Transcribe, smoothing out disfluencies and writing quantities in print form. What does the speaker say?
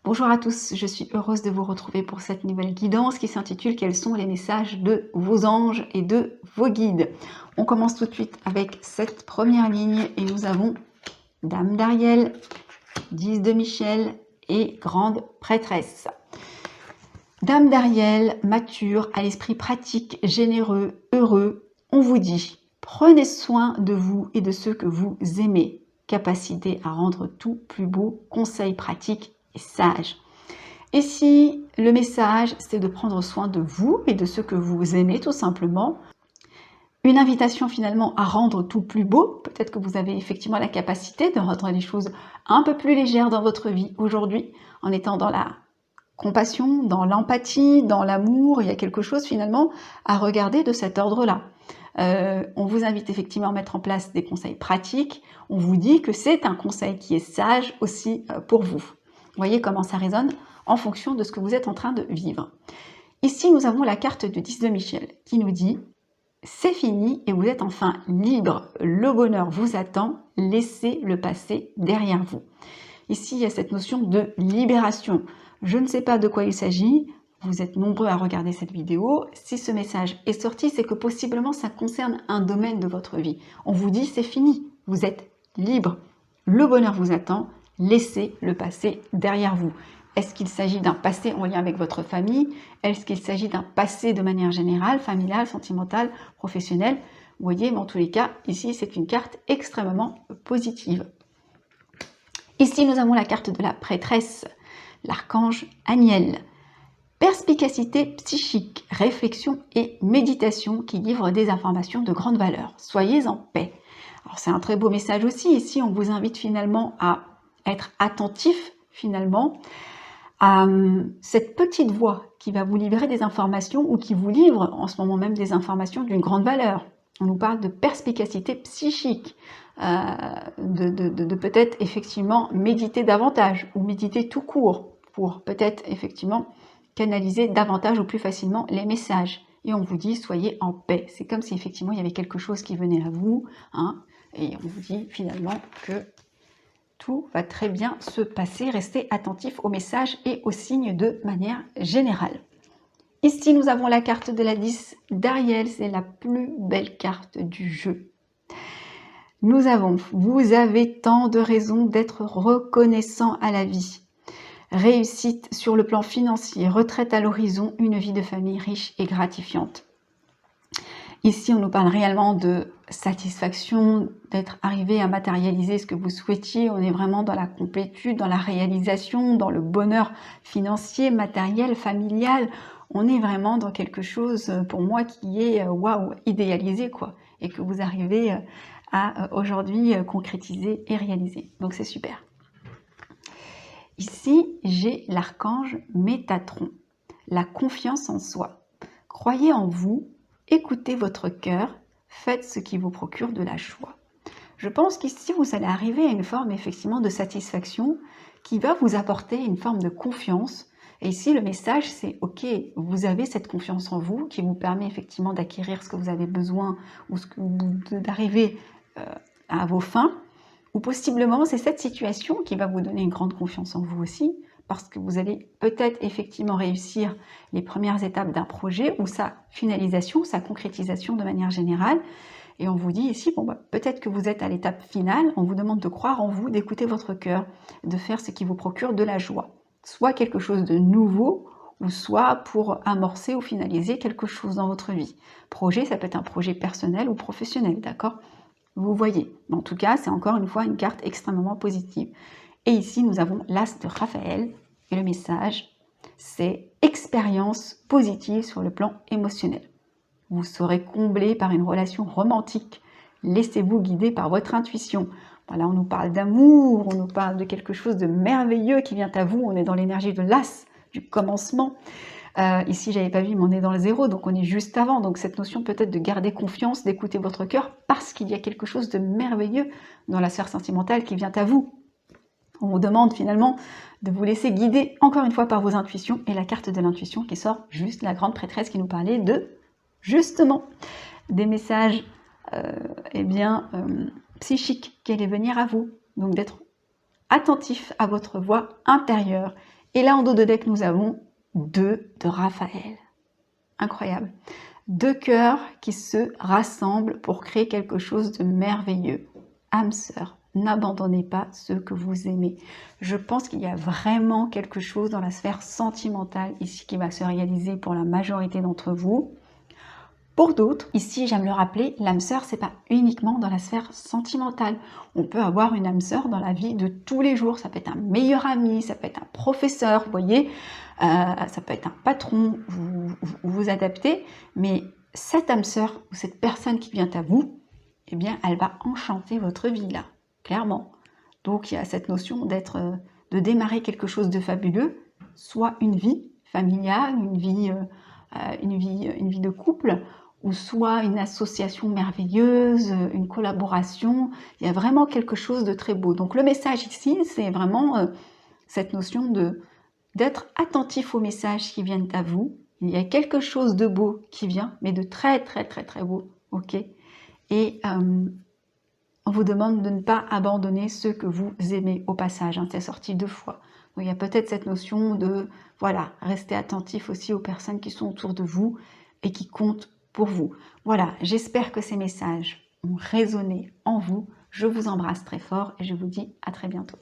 Bonjour à tous, je suis heureuse de vous retrouver pour cette nouvelle guidance qui s'intitule « Quels sont les messages de vos anges et de vos guides ?» On commence tout de suite avec cette première ligne et nous avons Dame d'Ariel, 10 de Michel et Grande Prêtresse. Dame d'Ariel, mature, à l'esprit pratique, généreux, heureux, on vous dit « Prenez soin de vous et de ceux que vous aimez ». Capacité à rendre tout plus beau, conseil pratique et sage. Ici, le message, c'est de prendre soin de vous et de ceux que vous aimez tout simplement. Une invitation finalement à rendre tout plus beau. Peut-être que vous avez effectivement la capacité de rendre les choses un peu plus légères dans votre vie aujourd'hui, en étant dans la compassion, dans l'empathie, dans l'amour. Il y a quelque chose finalement à regarder de cet ordre-là. On vous invite effectivement à mettre en place des conseils pratiques. On vous dit que c'est un conseil qui est sage aussi pour vous. Vous voyez comment ça résonne en fonction de ce que vous êtes en train de vivre. Ici, nous avons la carte de 10 de Michel qui nous dit « C'est fini et vous êtes enfin libre. Le bonheur vous attend. Laissez le passé derrière vous. » Ici, il y a cette notion de libération. Je ne sais pas de quoi il s'agit. Vous êtes nombreux à regarder cette vidéo. Si ce message est sorti, c'est que possiblement ça concerne un domaine de votre vie. On vous dit c'est fini, vous êtes libre. Le bonheur vous attend, laissez le passé derrière vous. Est-ce qu'il s'agit d'un passé en lien avec votre famille? Est-ce qu'il s'agit d'un passé de manière générale, familiale, sentimentale, professionnelle? Vous voyez, mais en tous les cas, ici c'est une carte extrêmement positive. Ici, nous avons la carte de la prêtresse, l'archange Aniel. Perspicacité psychique, réflexion et méditation qui livrent des informations de grande valeur. Soyez en paix. Alors c'est un très beau message aussi. Ici, on vous invite finalement à être attentif finalement à cette petite voix qui va vous livrer des informations ou qui vous livre en ce moment même des informations d'une grande valeur. On nous parle de perspicacité psychique, de peut-être effectivement méditer davantage ou méditer tout court pour peut-être effectivement canaliser davantage ou plus facilement les messages. Et on vous dit, soyez en paix. C'est comme si effectivement il y avait quelque chose qui venait à vous, hein, et on vous dit finalement que tout va très bien se passer. Restez attentifs aux messages et aux signes de manière générale. Ici, nous avons la carte de la 10 d'Ariel. C'est la plus belle carte du jeu. Nous avons, vous avez tant de raisons d'être reconnaissant à la vie. Réussite sur le plan financier, retraite à l'horizon, une vie de famille riche et gratifiante. Ici, on nous parle réellement de satisfaction, d'être arrivé à matérialiser ce que vous souhaitiez. On est vraiment dans la complétude, dans la réalisation, dans le bonheur financier, matériel, familial. On est vraiment dans quelque chose, pour moi, qui est waouh, idéalisé, quoi. Et que vous arrivez à aujourd'hui concrétiser et réaliser. Donc, c'est super. Ici, j'ai l'archange Métatron, la confiance en soi. Croyez en vous, écoutez votre cœur, faites ce qui vous procure de la joie. Je pense qu'ici, vous allez arriver à une forme effectivement de satisfaction qui va vous apporter une forme de confiance. Et ici, le message, c'est ok, vous avez cette confiance en vous qui vous permet effectivement d'acquérir ce que vous avez besoin ou d'arriver à vos fins. Ou possiblement, c'est cette situation qui va vous donner une grande confiance en vous aussi, parce que vous allez peut-être effectivement réussir les premières étapes d'un projet ou sa finalisation, sa concrétisation de manière générale. Et on vous dit ici, bon, peut-être que vous êtes à l'étape finale, on vous demande de croire en vous, d'écouter votre cœur, de faire ce qui vous procure de la joie. Soit quelque chose de nouveau, ou soit pour amorcer ou finaliser quelque chose dans votre vie. Projet, ça peut être un projet personnel ou professionnel, d'accord ? Vous voyez, en tout cas, c'est encore une fois une carte extrêmement positive. Et ici, nous avons l'As de Raphaël. Et le message, c'est expérience positive sur le plan émotionnel. Vous serez comblé par une relation romantique. Laissez-vous guider par votre intuition. Voilà, on nous parle d'amour, on nous parle de quelque chose de merveilleux qui vient à vous. On est dans l'énergie de l'As, du commencement. Ici, j'avais pas vu, mais on est dans le 0, donc on est juste avant. Donc cette notion peut-être de garder confiance, d'écouter votre cœur, parce qu'il y a quelque chose de merveilleux dans la sphère sentimentale qui vient à vous. On vous demande finalement de vous laisser guider encore une fois par vos intuitions, et la carte de l'intuition qui sort juste, la grande prêtresse qui nous parlait de, justement, des messages psychiques qui allaient venir à vous. Donc d'être attentif à votre voix intérieure Et là, en dos de deck, nous avons 2 de Raphaël. Incroyable. 2 cœurs qui se rassemblent pour créer quelque chose de merveilleux. Âme sœur, n'abandonnez pas ceux que vous aimez. Je pense qu'il y a vraiment quelque chose dans la sphère sentimentale ici qui va se réaliser pour la majorité d'entre vous. Pour d'autres, ici j'aime le rappeler, l'âme sœur c'est pas uniquement dans la sphère sentimentale. On peut avoir une âme sœur dans la vie de tous les jours. Ça peut être un meilleur ami, ça peut être un professeur, vous voyez, ça peut être un patron, vous adaptez. Mais cette âme sœur ou cette personne qui vient à vous, eh bien elle va enchanter votre vie là, clairement. Donc il y a cette notion de démarrer quelque chose de fabuleux, soit une vie familiale, une vie de couple, ou soit une association merveilleuse, une collaboration. Il y a vraiment quelque chose de très beau. Donc le message ici, c'est vraiment cette notion d'être attentif aux messages qui viennent à vous. Il y a quelque chose de beau qui vient, mais de très très très très beau, ok. Et on vous demande de ne pas abandonner ceux que vous aimez au passage, hein, c'est sorti 2 fois. Donc il y a peut-être cette notion de, voilà, rester attentif aussi aux personnes qui sont autour de vous et qui comptent pour vous. Voilà, j'espère que ces messages ont résonné en vous. Je vous embrasse très fort et je vous dis à très bientôt.